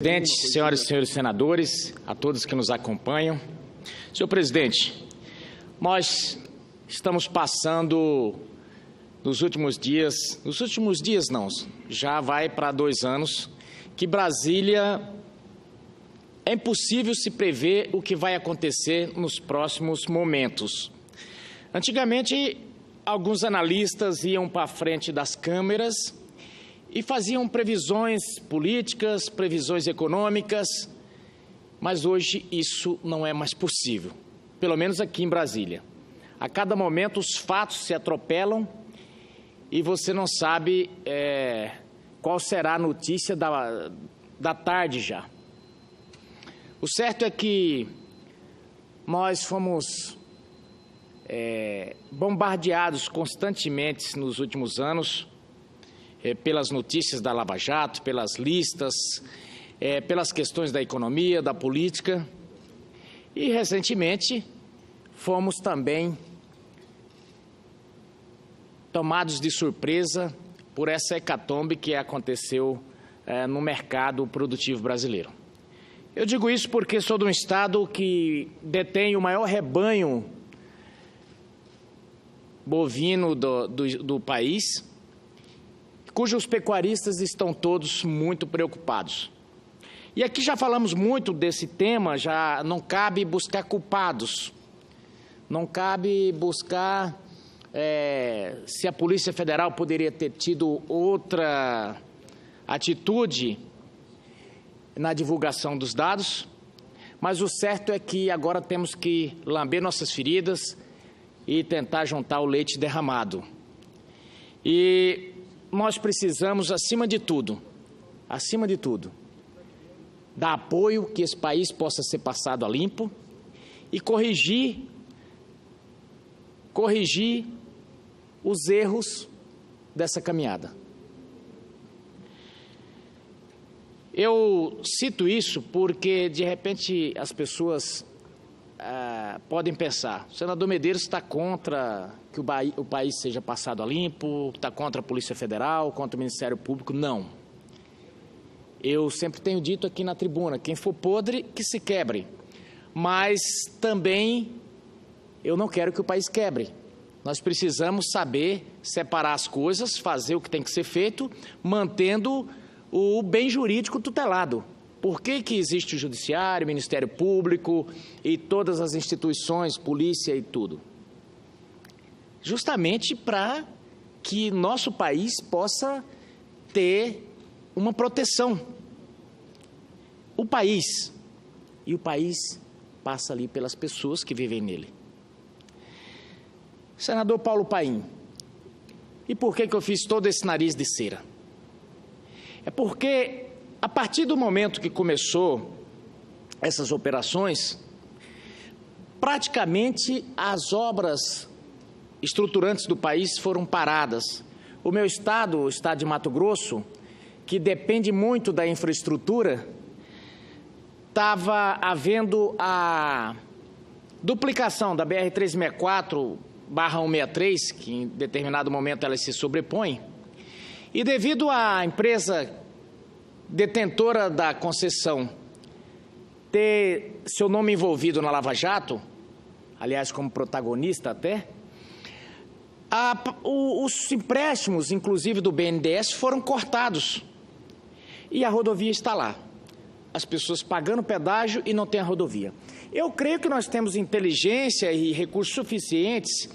Presidente, senhoras e senhores senadores, a todos que nos acompanham. Senhor presidente, nós estamos passando nos últimos dias não, já vai para 2 anos, que Brasília é impossível se prever o que vai acontecer nos próximos momentos. Antigamente, alguns analistas iam para a frente das câmeras e faziam previsões políticas, previsões econômicas, mas hoje isso não é mais possível, pelo menos aqui em Brasília. A cada momento os fatos se atropelam e você não sabe qual será a notícia da tarde já. O certo é que nós fomos bombardeados constantemente nos últimos anos pelas notícias da Lava Jato, pelas listas, pelas questões da economia, da política. E, recentemente, fomos também tomados de surpresa por essa hecatombe que aconteceu no mercado produtivo brasileiro. Eu digo isso porque sou de um estado que detém o maior rebanho bovino do país, cujos pecuaristas estão todos muito preocupados. E aqui já falamos muito desse tema, já não cabe buscar culpados, não cabe buscar se a Polícia Federal poderia ter tido outra atitude na divulgação dos dados, mas o certo é que agora temos que lamber nossas feridas e tentar juntar o leite derramado. E nós precisamos, acima de tudo, dar apoio que esse país possa ser passado a limpo e corrigir os erros dessa caminhada. Eu cito isso porque, de repente, as pessoas podem pensar: o senador Medeiros está contra que o país seja passado a limpo, está contra a Polícia Federal, contra o Ministério Público. Não. Eu sempre tenho dito aqui na tribuna: quem for podre, que se quebre. Mas também eu não quero que o país quebre. Nós precisamos saber separar as coisas, fazer o que tem que ser feito, mantendo o bem jurídico tutelado. Por que existe o Judiciário, o Ministério Público e todas as instituições, polícia e tudo? Justamente para que nosso país possa ter uma proteção. O país passa ali pelas pessoas que vivem nele. Senador Paulo Paim, e por que eu fiz todo esse nariz de cera? É porque, a partir do momento que começou essas operações, praticamente as obras estruturantes do país foram paradas. O meu estado, o estado de Mato Grosso, que depende muito da infraestrutura, estava havendo a duplicação da BR-364/163, que em determinado momento ela se sobrepõe, e devido à empresa detentora da concessão ter seu nome envolvido na Lava Jato, aliás, como protagonista até, os empréstimos, inclusive do BNDES, foram cortados. E a rodovia está lá. As pessoas pagando pedágio e não tem a rodovia. Eu creio que nós temos inteligência e recursos suficientes,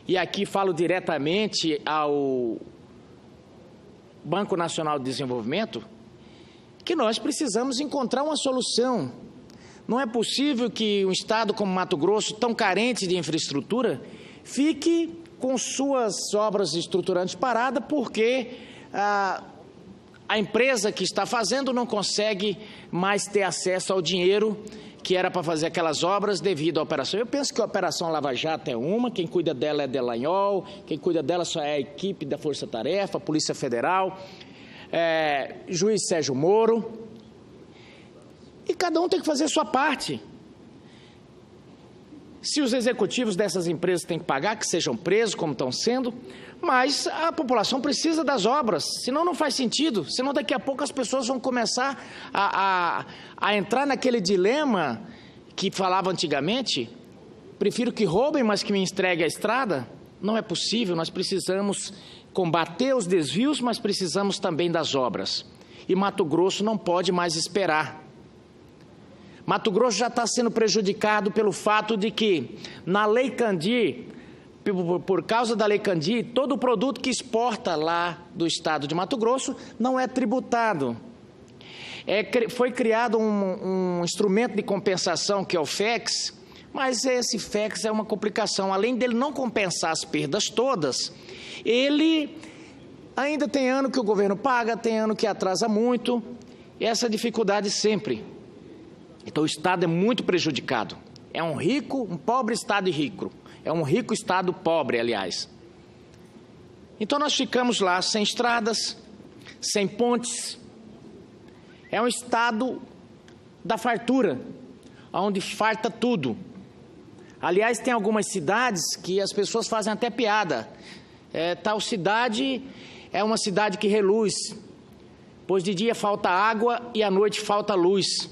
e aqui falo diretamente ao Banco Nacional de Desenvolvimento, que nós precisamos encontrar uma solução. Não é possível que um estado como Mato Grosso, tão carente de infraestrutura, fique com suas obras estruturantes paradas porque a empresa que está fazendo não consegue mais ter acesso ao dinheiro que era para fazer aquelas obras devido à operação. Eu penso que a Operação Lava Jato é uma, quem cuida dela é Delanhol, quem cuida dela só é a equipe da Força Tarefa, a Polícia Federal, juiz Sérgio Moro, e cada um tem que fazer a sua parte. Se os executivos dessas empresas têm que pagar, que sejam presos, como estão sendo, mas a população precisa das obras, senão não faz sentido, senão daqui a pouco as pessoas vão começar a entrar naquele dilema que falava antigamente: prefiro que roubem, mas que me entreguem a estrada. Não é possível, nós precisamos combater os desvios, mas precisamos também das obras. E Mato Grosso não pode mais esperar. Mato Grosso já está sendo prejudicado pelo fato de que, na Lei Candir, por causa da Lei Candir, todo produto que exporta lá do estado de Mato Grosso não é tributado. Foi criado um instrumento de compensação, que é o FEX, mas esse FEX é uma complicação. Além dele não compensar as perdas todas, ele ainda tem ano que o governo paga, tem ano que atrasa muito, e essa dificuldade sempre. Então o estado é muito prejudicado. É um pobre estado rico. É um rico estado pobre, aliás. Então nós ficamos lá sem estradas, sem pontes. É um estado da fartura, onde farta tudo. Aliás, tem algumas cidades que as pessoas fazem até piada. Tal cidade é uma cidade que reluz, pois de dia falta água e à noite falta luz.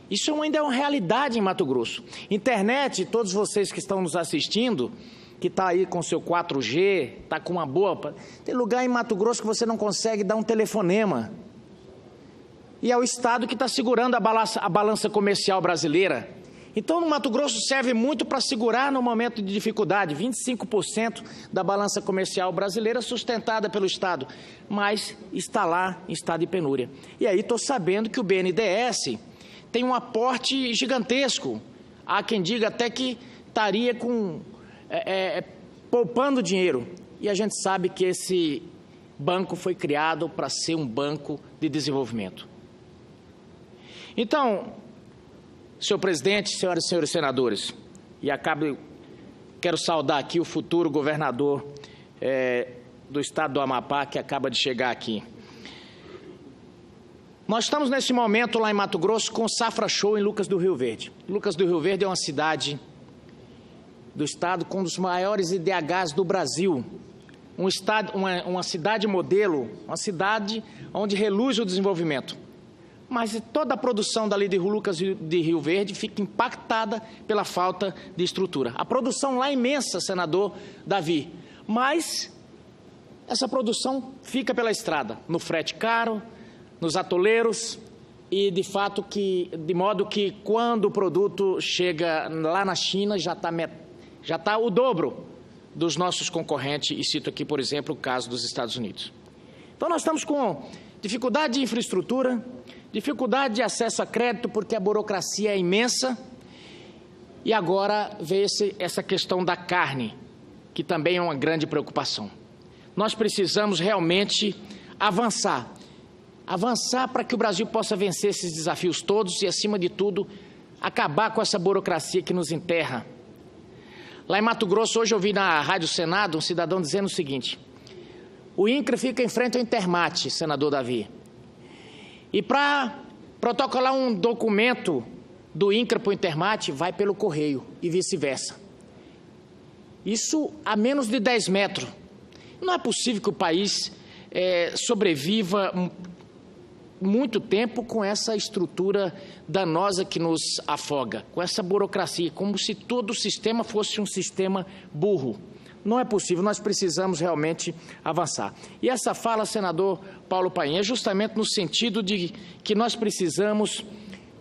Isso ainda é uma realidade em Mato Grosso. Internet, todos vocês que estão nos assistindo, que está aí com seu 4G, está com uma boa... Tem lugar em Mato Grosso que você não consegue dar um telefonema. E é o estado que está segurando a balança comercial brasileira. Então, no Mato Grosso serve muito para segurar no momento de dificuldade. 25% da balança comercial brasileira sustentada pelo Estado, mas está lá em estado de penúria. E aí estou sabendo que o BNDES tem um aporte gigantesco. Há quem diga até que estaria poupando dinheiro. E a gente sabe que esse banco foi criado para ser um banco de desenvolvimento. Então, senhor presidente, senhoras e senhores senadores, quero saudar aqui o futuro governador do estado do Amapá, que acaba de chegar aqui. Nós estamos nesse momento lá em Mato Grosso com o Safra Show em Lucas do Rio Verde. Lucas do Rio Verde é uma cidade do estado com um dos maiores IDHs do Brasil. Uma cidade modelo, uma cidade onde reluz o desenvolvimento. Mas toda a produção dali de Lucas de Rio Verde fica impactada pela falta de estrutura. A produção lá é imensa, senador Davi, mas essa produção fica pela estrada, no frete caro, nos atoleiros e, de modo que quando o produto chega lá na China já está o dobro dos nossos concorrentes, e cito aqui, por exemplo, o caso dos Estados Unidos. Então nós estamos com dificuldade de infraestrutura, dificuldade de acesso a crédito, porque a burocracia é imensa, e agora veio essa questão da carne, que também é uma grande preocupação. Nós precisamos realmente avançar para que o Brasil possa vencer esses desafios todos e, acima de tudo, acabar com essa burocracia que nos enterra. Lá em Mato Grosso, hoje eu vi na Rádio Senado um cidadão dizendo o seguinte: o INCRA fica em frente ao Intermate, senador Davi, e para protocolar um documento do INCRA para o Intermate, vai pelo correio e vice-versa. Isso a menos de 10 metros. Não é possível que o país sobreviva muito tempo com essa estrutura danosa que nos afoga, com essa burocracia, como se todo o sistema fosse um sistema burro. Não é possível, nós precisamos realmente avançar. E essa fala, senador Paulo Paim, é justamente no sentido de que nós precisamos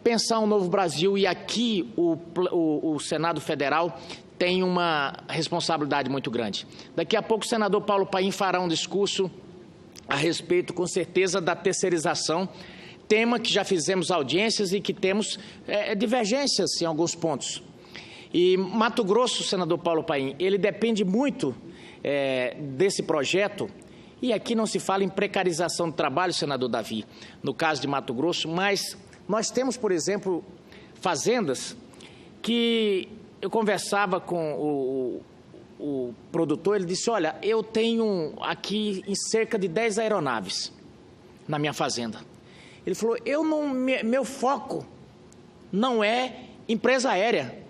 pensar um novo Brasil, e aqui o Senado Federal tem uma responsabilidade muito grande. Daqui a pouco o senador Paulo Paim fará um discurso a respeito, com certeza, da terceirização, tema que já fizemos audiências e que temos divergências em alguns pontos. E Mato Grosso, senador Paulo Paim, ele depende muito desse projeto, e aqui não se fala em precarização do trabalho, senador Davi, no caso de Mato Grosso, mas nós temos, por exemplo, fazendas que eu conversava com o produtor, ele disse: olha, eu tenho aqui em cerca de 10 aeronaves na minha fazenda. Ele falou: meu foco não é empresa aérea,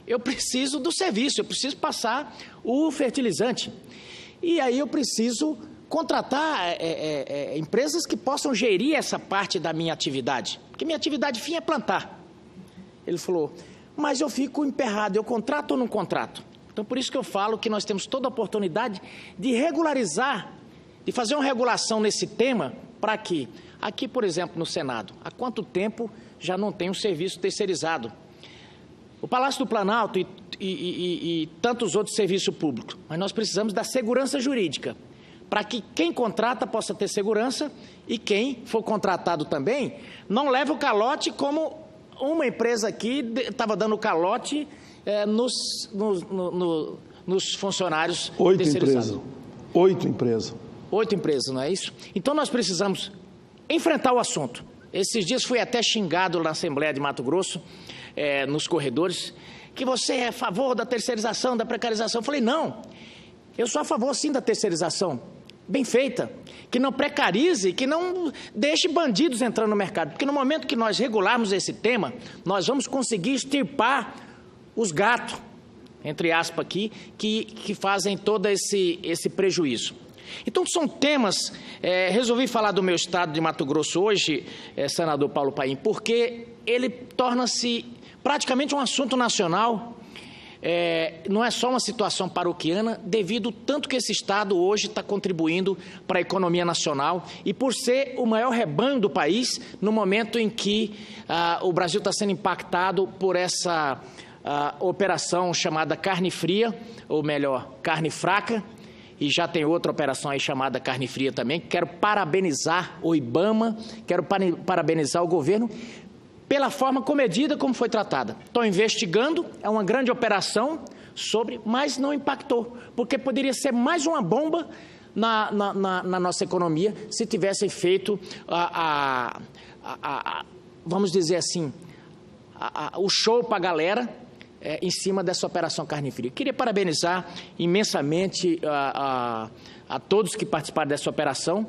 eu preciso do serviço, eu preciso passar o fertilizante. E aí eu preciso contratar empresas que possam gerir essa parte da minha atividade, porque minha atividade fim é plantar. Ele falou, mas eu fico emperrado, eu contrato ou não contrato? Então, por isso que eu falo que nós temos toda a oportunidade de regularizar, de fazer uma regulação nesse tema, para que, aqui, por exemplo, no Senado, há quanto tempo já não tem um serviço terceirizado? O Palácio do Planalto e tantos outros serviços públicos, mas nós precisamos da segurança jurídica, para que quem contrata possa ter segurança e quem for contratado também não leve o calote como uma empresa aqui estava dando calote nos funcionários terceirizados. 8 empresas. 8 empresas, não é isso? Então nós precisamos enfrentar o assunto. Esses dias fui até xingado na Assembleia de Mato Grosso, nos corredores, que você é a favor da terceirização, da precarização. Eu falei, não, eu sou a favor sim da terceirização, bem feita, que não precarize, que não deixe bandidos entrando no mercado, porque no momento que nós regularmos esse tema, nós vamos conseguir extirpar os gatos, entre aspas aqui, que fazem todo esse prejuízo. Então são temas, resolvi falar do meu estado de Mato Grosso hoje, senador Paulo Paim, porque ele torna-se praticamente um assunto nacional, não é só uma situação paroquiana, devido tanto que esse estado hoje está contribuindo para a economia nacional e por ser o maior rebanho do país, no momento em que o Brasil está sendo impactado por essa operação chamada carne fria, ou melhor, carne fraca, e já tem outra operação aí chamada carne fria também. Quero parabenizar o IBAMA, quero parabenizar o governo pela forma comedida como foi tratada. Estou investigando, é uma grande operação mas não impactou, porque poderia ser mais uma bomba na nossa economia se tivessem feito vamos dizer assim, o show para a galera em cima dessa operação carne fria. Queria parabenizar imensamente a todos que participaram dessa operação,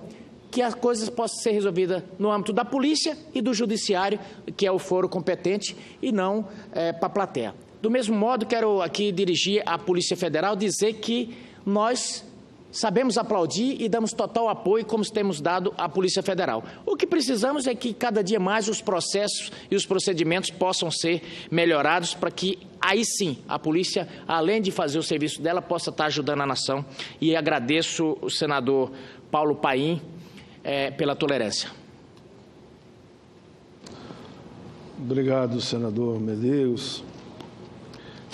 que as coisas possam ser resolvidas no âmbito da polícia e do judiciário, que é o foro competente, e não para a plateia. Do mesmo modo, quero aqui dirigir à Polícia Federal, dizer que nós sabemos aplaudir e damos total apoio, como temos dado à Polícia Federal. O que precisamos é que cada dia mais os processos e os procedimentos possam ser melhorados para que, aí sim, a polícia, além de fazer o serviço dela, possa estar ajudando a nação. E agradeço o senador Paulo Paim pela tolerância. Obrigado, senador Medeiros.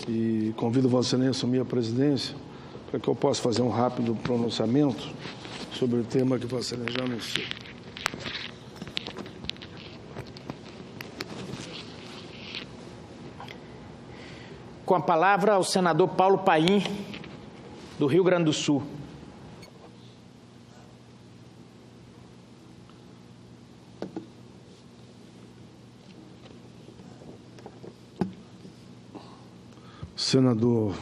E convido Vossa Excelência a assumir a presidência, para que eu possa fazer um rápido pronunciamento sobre o tema que Vossa Excelência já anunciou. Com a palavra, o senador Paulo Paim, do Rio Grande do Sul. Senador